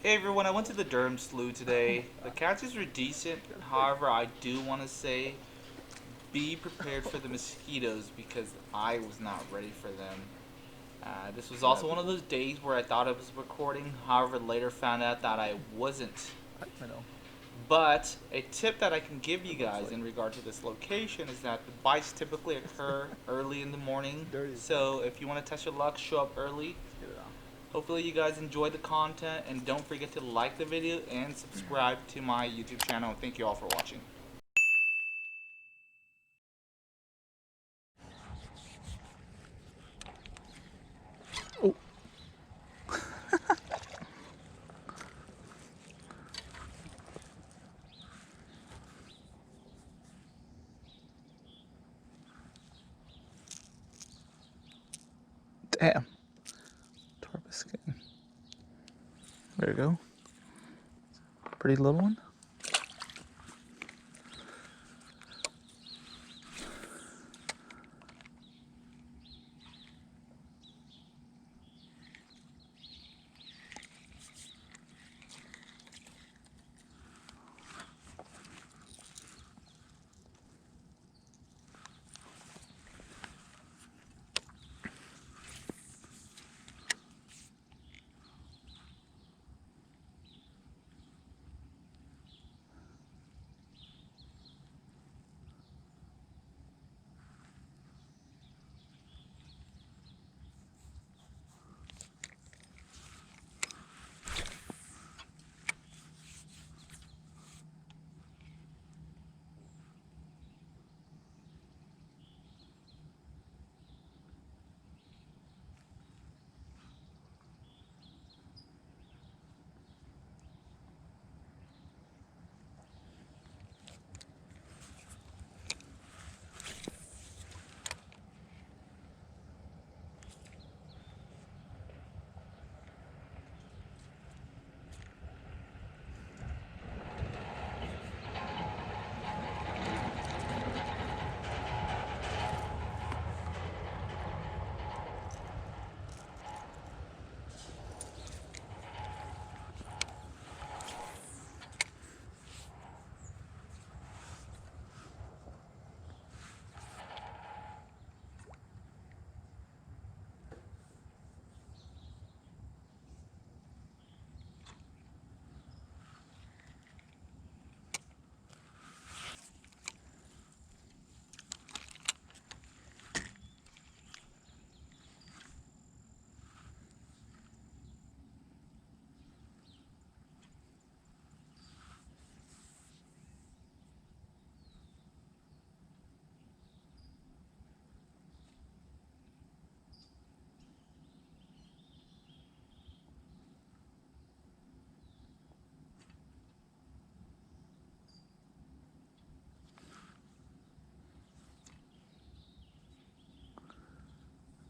Hey everyone, I went to the Durham Slough today. The catches were decent, however, I do want to say be prepared for the mosquitoes because I was not ready for them. This was also one of those days where I thought I was recording, however, later found out that I wasn't. But a tip that I can give you guys in regard to this location is that the bites typically occur early in the morning. So if you want to test your luck, show up early. Hopefully you guys enjoyed the content, and don't forget to like the video and subscribe to my YouTube channel. Thank you all for watching. Oh. Damn. Tortoise skin. There you go. Pretty little one.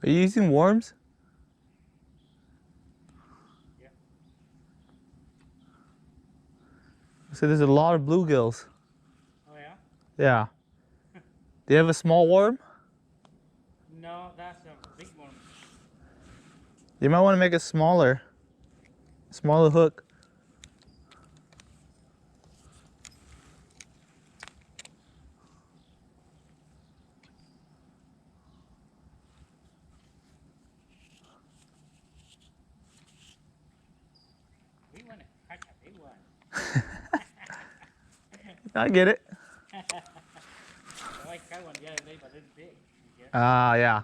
Are you using worms? Yeah. So there's a lot of bluegills. Oh yeah? Yeah. Do you have a small worm? No, that's a big one. You might want to make it smaller. Smaller hook. We want to catch a big one. I get it. I like that one the other day, but it's big. Yeah. Ah, yeah.